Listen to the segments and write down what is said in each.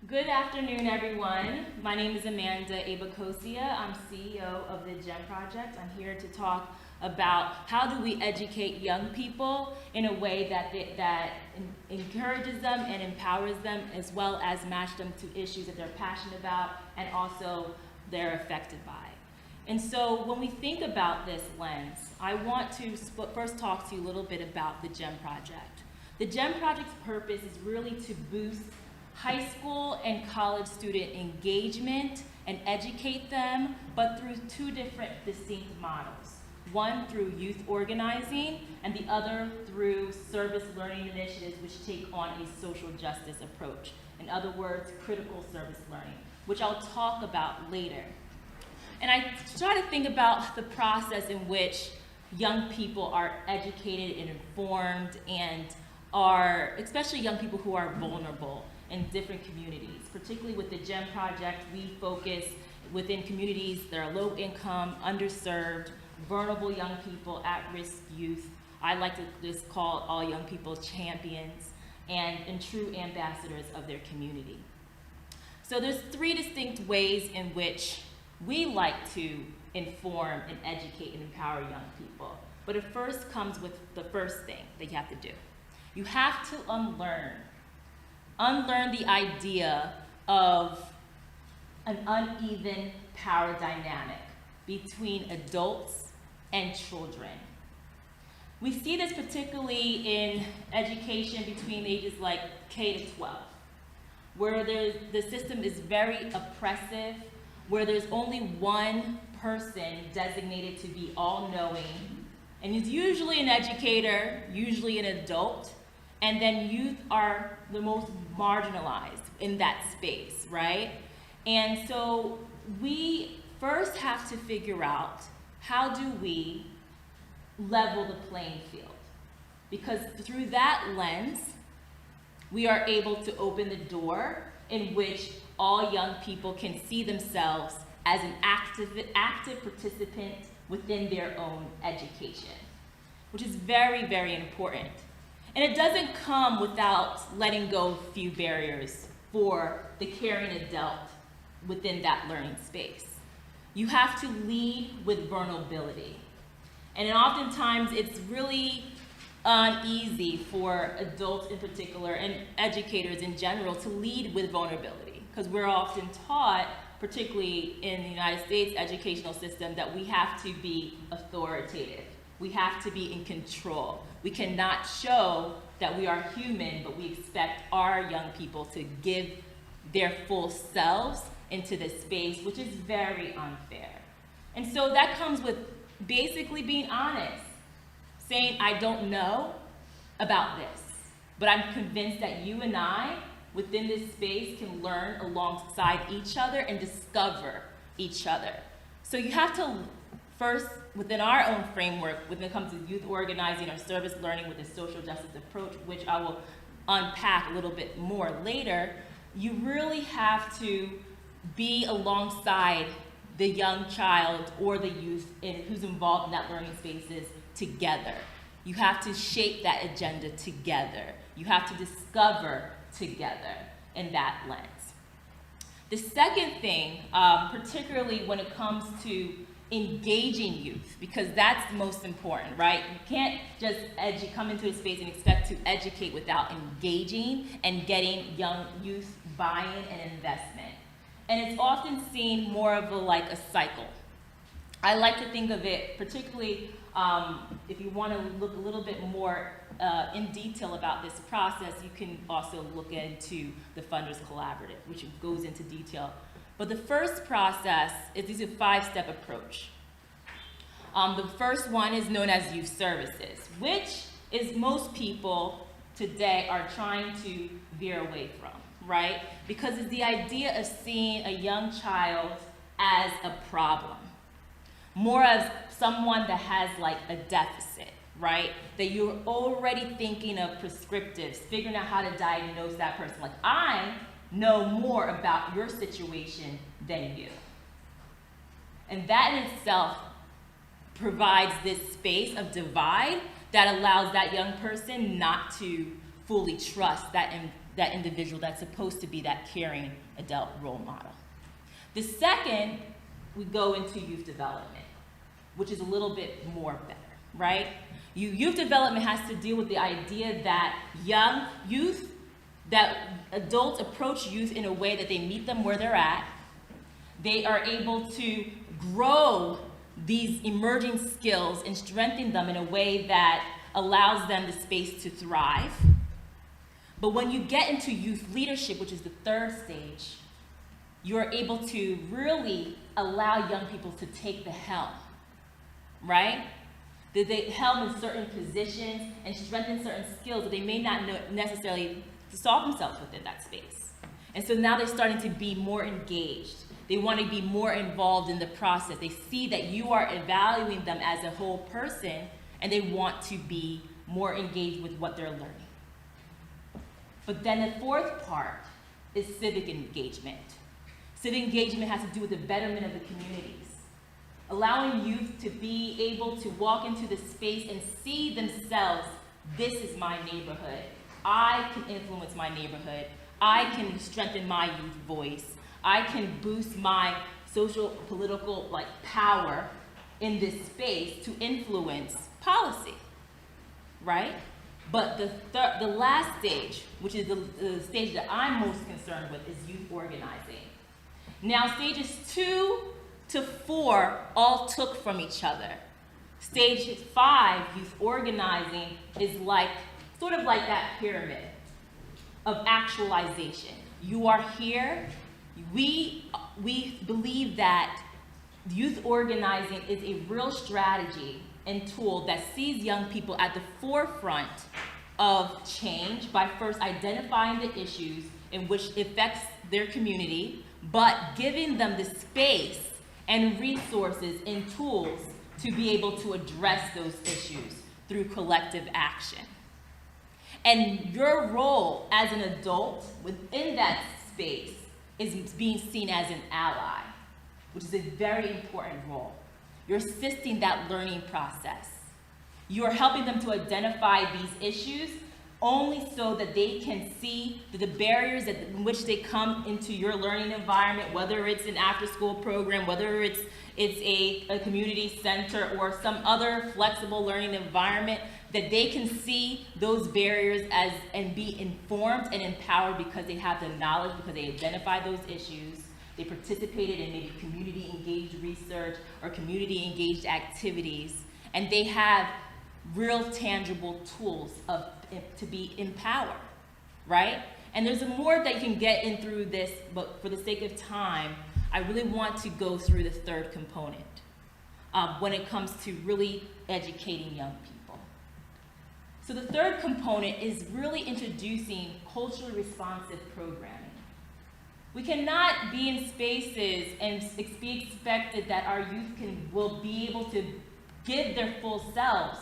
Good afternoon, everyone. My name is Ebokosia. I'm CEO of the GEM Project. I'm here to talk about how do we educate young people in a way that encourages them and empowers them, as well as match them to issues that they're passionate about and also they're affected by. And so when we think about this lens, I want to first talk to you a little bit about the GEM Project. The GEM Project's purpose is really to boost high school and college student engagement and educate them, but through two different distinct models. One through youth organizing, and the other through service learning initiatives which take on a social justice approach. In other words, critical service learning, which I'll talk about later. And I try to think about the process in which young people are educated and informed and are, especially young people who are vulnerable in different communities. Particularly with the GEM Project, we focus within communities that are low income, underserved, vulnerable young people, at-risk youth. I like to just call all young people champions and true ambassadors of their community. So there's three distinct ways in which we like to inform and educate and empower young people. But it first comes with the first thing that you have to do. You have to unlearn the idea of an uneven power dynamic between adults and children. We see this particularly in education between ages like K to 12, where the system is very oppressive, where there's only one person designated to be all-knowing, and it's usually an educator, usually an adult, and then youth are the most marginalized in that space, right? And so we first have to figure out, how do we level the playing field? Because through that lens, we are able to open the door in which all young people can see themselves as an active participant within their own education, which is very, very important. And it doesn't come without letting go of a few barriers for the caring adult within that learning space. You have to lead with vulnerability. And oftentimes it's really uneasy for adults in particular and educators in general to lead with vulnerability, because we're often taught, particularly in the United States educational system, that we have to be authoritative. We have to be in control. We cannot show that we are human, but we expect our young people to give their full selves into this space, which is very unfair. And so that comes with basically being honest, saying, I don't know about this, but I'm convinced that you and I, within this space, can learn alongside each other and discover each other. So you have to first, within our own framework, when it comes to youth organizing or service learning with a social justice approach, which I will unpack a little bit more later, you really have to be alongside the young child or the youth who's involved in that learning spaces together. You have to shape that agenda together. You have to discover together in that lens. The second thing, particularly when it comes to engaging youth, because that's the most important, right? You can't just come into a space and expect to educate without engaging and getting young youth buy-in and investment. And it's often seen more of a cycle. I like to think of it, particularly if you want to look a little bit more in detail about this process, you can also look into the Funders Collaborative, which goes into detail. But the first process is a five-step approach. The first one is known as youth services, which is most people today are trying to veer away from, right? Because it's the idea of seeing a young child as a problem, more as someone that has a deficit, right? That you're already thinking of prescriptives, figuring out how to diagnose that person. I know more about your situation than you. And that in itself provides this space of divide that allows that young person not to fully trust that that individual that's supposed to be that caring adult role model. The second, we go into youth development, which is a little bit more better, right? Youth development has to deal with the idea that that adults approach youth in a way that they meet them where they're at. They are able to grow these emerging skills and strengthen them in a way that allows them the space to thrive. But when you get into youth leadership, which is the third stage, you're able to really allow young people to take the helm, right? They helm in certain positions and strengthen certain skills that they may not know necessarily to solve themselves within that space. And so now they're starting to be more engaged. They want to be more involved in the process. They see that you are evaluating them as a whole person, and they want to be more engaged with what they're learning. But then the fourth part is civic engagement. Civic engagement has to do with the betterment of the communities. Allowing youth to be able to walk into the space and see themselves, this is my neighborhood. I can influence my neighborhood. I can strengthen my youth voice. I can boost my social, political power in this space to influence policy, right? But the last stage, which is the stage that I'm most concerned with, is youth organizing. Now, stages 2 to 4 all took from each other. Stage 5, youth organizing, is sort of like that pyramid of actualization. You are here. We believe that youth organizing is a real strategy and tool that sees young people at the forefront of change by first identifying the issues in which affects their community, but giving them the space and resources and tools to be able to address those issues through collective action. And your role as an adult within that space is being seen as an ally, which is a very important role. You're assisting that learning process. You are helping them to identify these issues only so that they can see the barriers in which they come into your learning environment, whether it's an after-school program, whether it's a community center or some other flexible learning environment, that they can see those barriers and be informed and empowered because they have the knowledge, because they identify those issues. They participated in maybe community-engaged research or community-engaged activities, and they have real tangible tools to be empowered, right? And there's more that you can get in through this, but for the sake of time, I really want to go through the third component when it comes to really educating young people. So the third component is really introducing culturally responsive programming. We cannot be in spaces and be expected that our youth will be able to give their full selves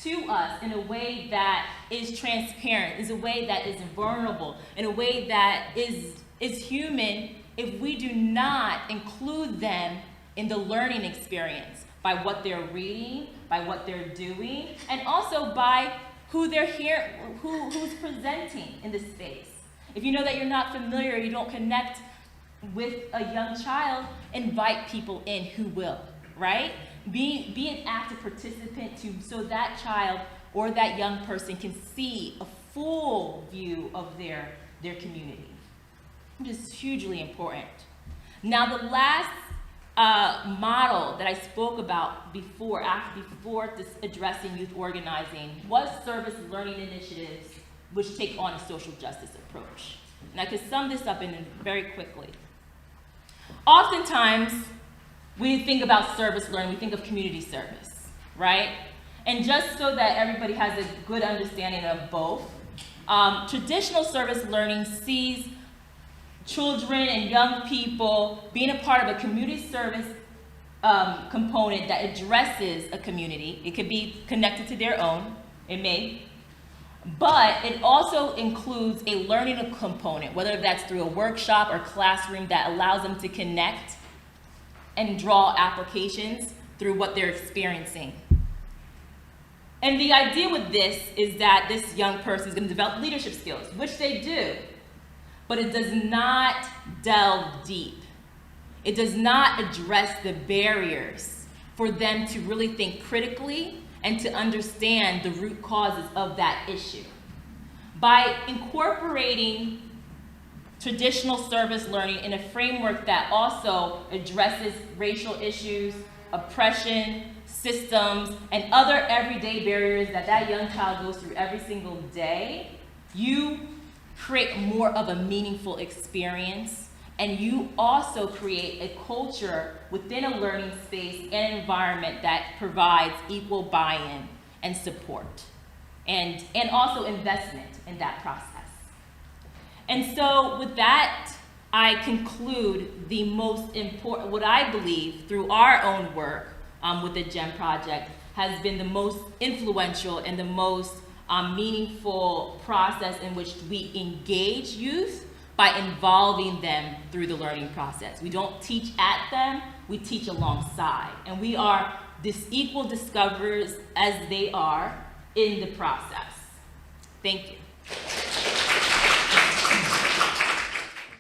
to us in a way that is transparent, is a way that is vulnerable, in a way that is human, if we do not include them in the learning experience by what they're reading, by what they're doing, and also by who they're here, who's presenting in the space. If you know that you're not familiar, you don't connect with a young child, invite people in who will, right? Be an active participant so that child or that young person can see a full view of their community, which is hugely important. Now, the last model that I spoke about before addressing youth organizing was service learning initiatives, which take on a social justice approach. And I could sum this up very quickly. Oftentimes, we think about service learning, we think of community service, right? And just so that everybody has a good understanding of both, traditional service learning sees children and young people being a part of a community service component that addresses a community. It could be connected to their own, it may, but it also includes a learning component, whether that's through a workshop or classroom that allows them to connect and draw applications through what they're experiencing. And the idea with this is that this young person is going to develop leadership skills, which they do, but it does not delve deep. It does not address the barriers for them to really think critically and to understand the root causes of that issue. By incorporating traditional service learning in a framework that also addresses racial issues, oppression, systems, and other everyday barriers that that young child goes through every single day, you create more of a meaningful experience, and you also create a culture within a learning space and environment that provides equal buy-in and support, and also investment in that process. And so with that, I conclude the most important, what I believe through our own work with the GEM project has been the most influential and the most meaningful process in which we engage youth by involving them through the learning process. We don't teach at them, we teach alongside. And we are equal discoverers as they are in the process. Thank you.